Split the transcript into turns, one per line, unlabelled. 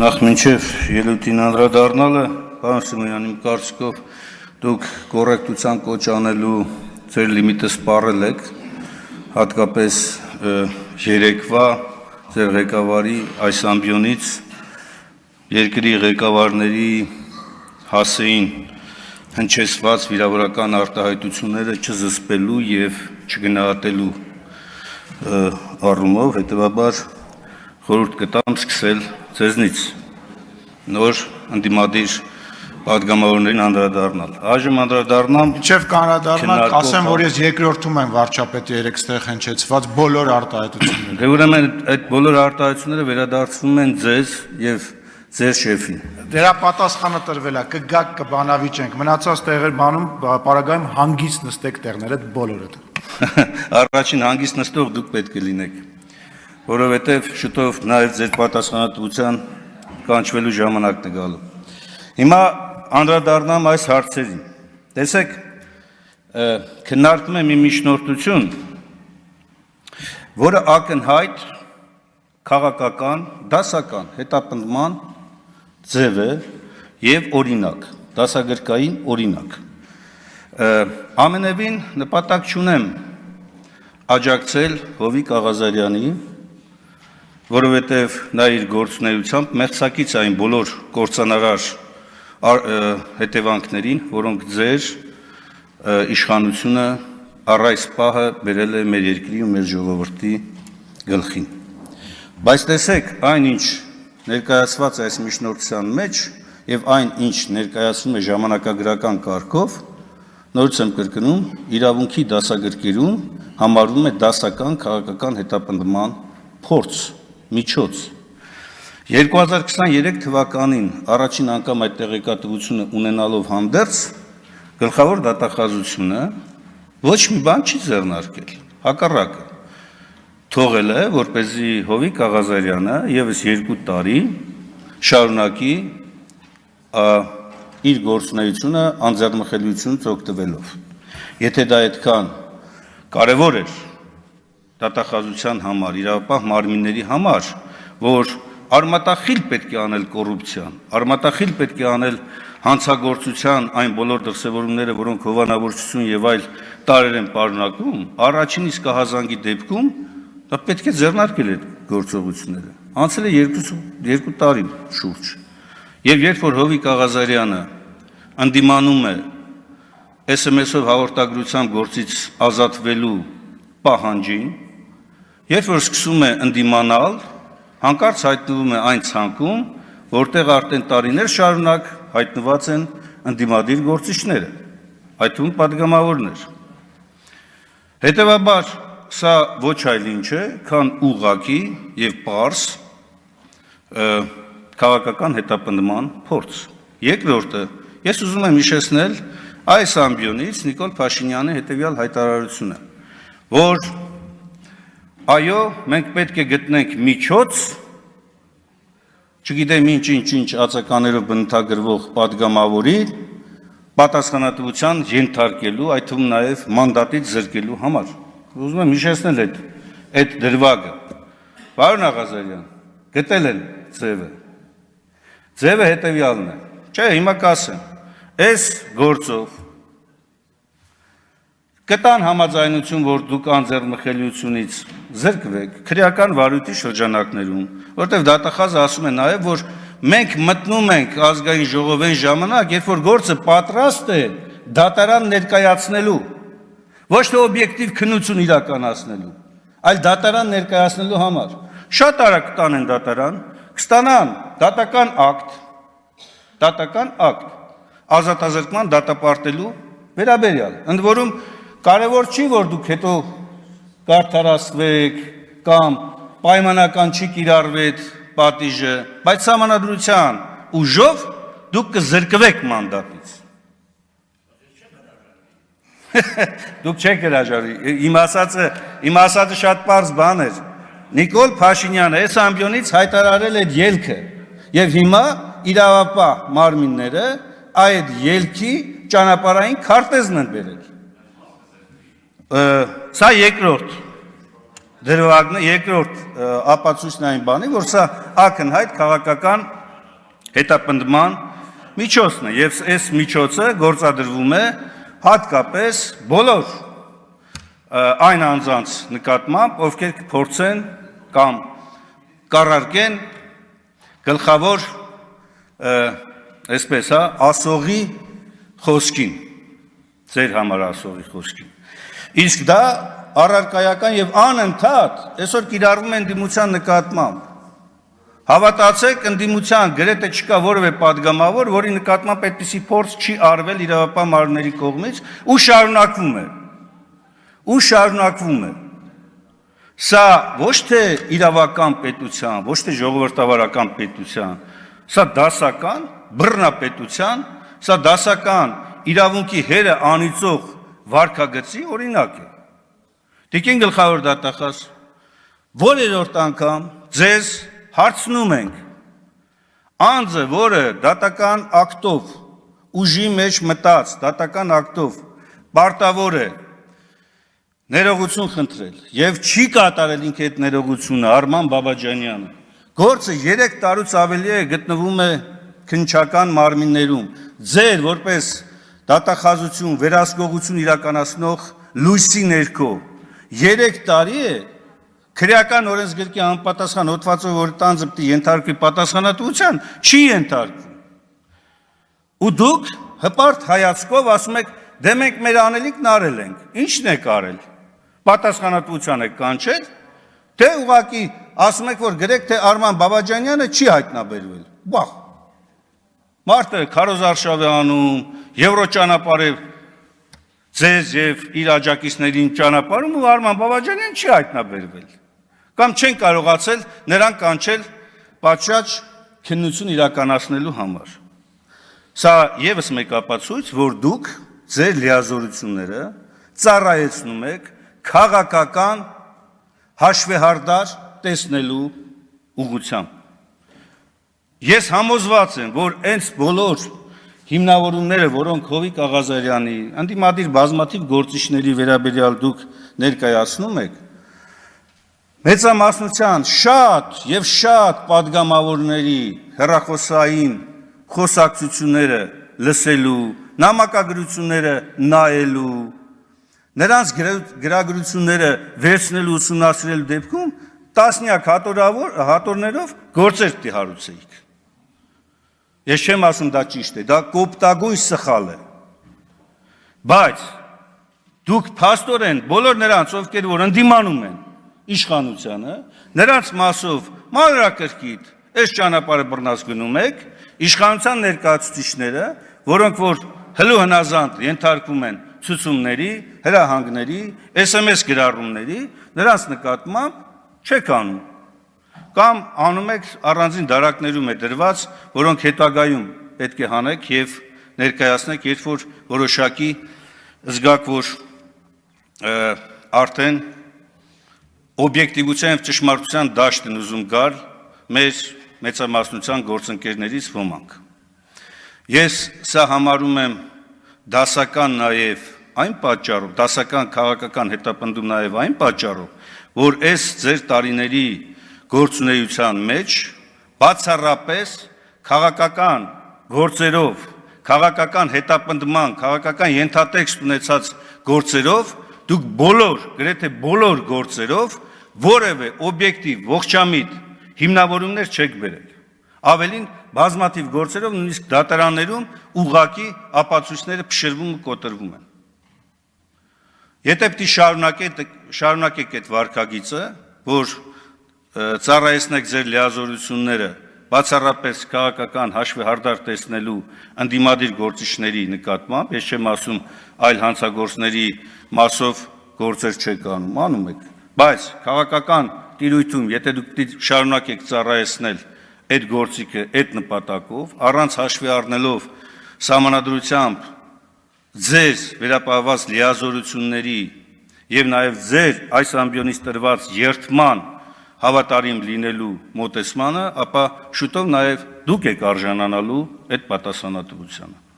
Նախ մինչև ելույթին անդրադառնալը, պարոն Սիմոնյան, իմ կարծիքով դուք կոռեկտության կոչ անելու ձեր լիմիտը սպառել եք, հատկապես երեկվա ձեր ղեկավարի այս ամբիոնից երկրի ղեկավարների հասեին հնչեցված վիրավորական արտահայտությունները չզսպելու և չգնահատելու առումով, հետևաբար խորհուրդ կտամ սկսել ձեզնից նոր ընդդիմադիր պատգամավորներին անդրադառնալ։ Այժմ անդրադառնամ
Մինչև կանրադառնանք, ասեմ, որ ես երկրորդում եմ վարչապետի երեքստեղ հնչեցված բոլոր արտահայտությունները։
Դե ուրեմն այդ բոլոր արտահայտությունները վերադարձվում են ձեզ եւ ձեր շեֆին։
Դրա պատասխանը տրվել է, կգաք կբանավիճենք, մնացած տեղեր բանում պարագայում հանգիստ նստեք տեղներ, այդ բոլորը։
Առաջին հանգիստ նստող դուք պետք է լինեք, որովհետև շուտով նաև ձեր պատասխանատվության կանչվելու ժամանակն է գալու։ Հիմա անդրադառնամ այս հարցերին։ Տեսեք, քննարկվում է մի միջնորդություն, որը ակնհայտ քաղաքական, դասական հետապնդման ձև է եւ օրինակ, դասագրքային օրինակ։ Ամենևին նպատակ չունեմ աջակցել Հովիկ Աղազարյանի, որովհետև նա իր գործունեությամբ մեղսակից այն բոլոր կործանարար հետևանքներին, որոնք ձեր իշխանությունը առ այս պահը բերել է մեր երկրի ու մեր ժողովրդի գլխին։ Բայց տեսեք, այն ինչ ներկայացված է այս միջնորդության մեջ եւ այն ինչ ներկայացվում է ժամանակագրական կարգով, նորից եմ կրկնում, իրավունքի դասագրքերում համարվում է դասական քաղաքական հետապնդման փորձ, միջոց։ 2023 թվականին առաջին անգամ այդ տեղեկատվությունը ունենալով հանդերձ գլխավոր դատախազությունը ոչ մի բան չի ձեռնարկել, հակառակը թողել է, որպեսզի Հովիկ Աղազարյանը ևս 2 տարի շարունակի իր գործունեությունը անձեռնմխելիությունից օգտվելով։ Եթե դա այդքան կարևոր էր դատախազության համար, իրավապահ մարմինների համար, որ արմատախիլ պետք է անել կոռուպցիան, արմատախիլ պետք է անել հանցագործության այն բոլոր դրսևորումները, որոնք հովանավորչություն եւ այլ տարեր են պարունակում, առաջին իսկ ահազանգի դեպքում դա պետք է ձեռնարկել այդ գործողությունները։ Անցել է 2 տարի շուրջ։ Եվ երբ որ Հովիկ Աղազարյանը ընդդիմանում է SMS-ով հաղորդագրության գործից ազատվելու պահանջին, երբ որ սկսում է ընդդիմանալ, հանկարծ հայտնվում է այն ցանկում, որտեղ արդեն տարիներ շարունակ հայտնված են ընդդիմադիր գործիչները, այդ թվում պատգամավորներ։ Հետևաբար սա ոչ այլ ինչ է, քան ուղղակի եւ պարզ քաղաքական հետապնդման փորձ։ Երկրորդը, ես ուզում եմ հիշեցնել այս ամբիոնից Նիկոլ Փաշինյանի հետևյալ հայտարարությունը, որ այո, մենք պետք է գտնենք միջոց, չգիտեմ ինչ ածականերով բնութագրվող պատգամավորի պատասխանատվության ենթարկելու, այդ թվում նաև մանդատից զրկելու համար։ Ուզում եմ հիշեցնել այդ դրվագը։ Պարոն Աղազարյան, գտել են ձևը։ Ձևը հետևյալն է։ Չէ, հիմա կասեմ, այս գործով կտան համաձայնություն, որ դուք անձեռնմխելիությունից զրկվեք քրեական վարույթի շրջանակներում, որտեղ դատախազը ասում է նաև, որ մենք մտնում ենք ազգային ժողովեն ժամանակ, երբ որ գործը պատրաստ է դատարան ներկայացնելու, ոչ թե օբյեկտիվ քննություն իրականացնելու, այլ դատարան ներկայացնելու համար։ Շատ արագ կտանեն դատարան, կստանան դատական ակտ, ազատազրկման դատապարտելու վերաբերյալ։ Ընդ որում կարևոր չի, որ դուք հետո կարդարացվեք կամ պայմանական չի կիրառվեք պատիժը, բայց սահմանադրության ուժով դուք կզրկվեք մանդատից։ Դուք չեք հրաժարվի, իմ ասածը շատ պարզ բան էր։ Նիկոլ Փաշինյանը այս ամբիոնից հայտարարել է ելքը եւ հիմա իրավապահ մարմինները այդ ելքի ճանապարհային քարտեզն են բերել։ Սա երկրորդ դրվագն է, երկրորդ ապացույցն այն բանի, որ սա ակնհայտ քաղաքական հետապնդման միջոցն է եւ այս միջոցը գործադրվում է հատկապես բոլոր այն անձանց նկատմամբ, ովքեր կփորձեն կամ կառարկեն գլխավոր այսպես ասողի խոսքին, ձեր համար ասողի խոսքին։ Իսկ դա առարկայական եւ անընդհատ այսօր կիրառվում են ընդդիմության նկատմամբ։ Հավատացեք, ընդդիմության գրեթե չկա որևէ падգամավոր, որի նկատմամբ այդպիսի փորձ չի արվել իրավապահ մարմինների կողմից ու շարունակվում է։ Սա ոչ թե իրավական պետության, ոչ թե ժողովրդավարական պետության, սա դասական բռնապետության, սա դասական իրավունքի հերը անիծող վարքագծի օրինակ է։ Տիկին գլխավոր դատախազ, որերորդ անգամ ձեզ հարցնում ենք, անձը, որը դատական ակտով ուժի մեջ մտած, դատական ակտով պարտավոր է ներողություն խնդրել եւ չի կատարել ինքը այդ ներողությունը, Արման Բաբաջանյանը, գործը 3 տարուց ավելի է գտնվում է քննչական մարմիններում, ձեր որպես դատախազություն, վերահսկողություն իրականացնող լույսի ներքո 3 տարի է քրեական օրենսգրքի անպատասխան հոդվածով, որ տանձը պիտի ենթարկվի պատասխանատվության, չի ենթարկվում։ Ու դուք հպարտ հայացքով ասում եք, դե մենք մեր անելիքն արել ենք, ի՞նչն եք արել։ Պատասխանատվության եք կանչել, թե ուղղակի ասում եք, որ գրեք, թե Արման Բաբաջանյանը չի հայտնաբերվել։ Բախ։ Մարդը քարոզարշավ է անում, եվրոճանապարհ է ձեզ եւ իր աջակիցներին ճանապարհում ու Արման Բաբաջանյանը չի հայտնաբերվել։ Կամ չեն կարողացել նրան կանչել պատշաճ քննություն իրականացնելու համար։ Սա եւս մեկ ապացույց, որ դուք ձեր լիազորությունները ծառայեցնում եք քաղաքական հաշվեհարդար տեսնելու ուղղությամբ։ Ես համոզված եմ, որ այս բոլոր հիմնավորումները, որոնք Հովիկ Աղազարյանի, ընդդիմադիր բազմաթիվ գործիչների վերաբերյալ դուք ներկայացնում եք, մեծամասնության շատ եւ շատ падգամավորների հեռախոսային խոսակցությունները լսելու, նամակագրությունները նայելու, նրանց գրագրությունները վերցնելու ուսումնասիրելու դեպքում տասնյակ հատորներով գործեր պիտի հարուցեիք։ Ես չեմ ասում դա ճիշտ է, դա կոպտագույն սխալ է։ Բայց դուք փաստորեն բոլոր նրանց, ովքեր որ ընդդիմանում են իշխանությանը, նրանց մասով մանրակրկիտ այս ճանապարհը բռնած գնում եք, իշխանության ներկայացուցիչները, որոնք որ հլու հնազանդ ենթարկվում են ցուցումների, հրահանգների, SMS գրառումների, նրանց նկատմամբ չեք անում։ Կամ անում եք առանձին դարակներում է դրված, որոնք հետագայում պետք է հանեք եւ ներկայացնեք, երբ որ որոշակի զգաք, որ արդեն օբյեկտիվության եւ ճշմարտության դաշտ են ուզում գալ մեր մեծամասնության գործընկերներից ոմանք։ Ես սա համարում եմ դասական նաեւ այն պատճառով, դասական քաղաքական հետապնդում նաեւ այն պատճառով, որ այս ձեր տարիների գործունեության մեջ բացառապես քաղաքական գործերով, քաղաքական հետապնդման, քաղաքական ենթատեքստ ունեցած գործերով դուք բոլոր, գրեթե բոլոր գործերով որևէ օբյեկտիվ ողջամիտ հիմնավորումներ չեք բերել։ Ավելին բազմաթիվ գործերով նույնիսկ դատարաններում ուղղակի ապացույցները փշրվում ու կոտրվում են։ Եթե պիտի շարունակեք այդ վարքագիծը, որ ծառայեցնեք ձեր լիազորությունները բացառապես քաղաքական հաշվեհարդար տեսնելու ընդդիմադիր գործիչների նկատմամբ, ես չեմ ասում այլ հանցագործների մասով գործեր չեք անում եք, բայց քաղաքական տիրույթում, եթե դուք պիտի շարունակեք ծառայեցնել այդ գործիքը այդ նպատակով, առանց հաշվի առնելով սահմանադրությամբ ձեր վերապահված լիազորությունների եւ նաեւ ձեր այս ամբիոնից տրված երթման հավատարիմ լինելու մոտեցմանը, ապա շուտով նաեւ դուք եք արժանանալու այդ պատասխանատվությանը։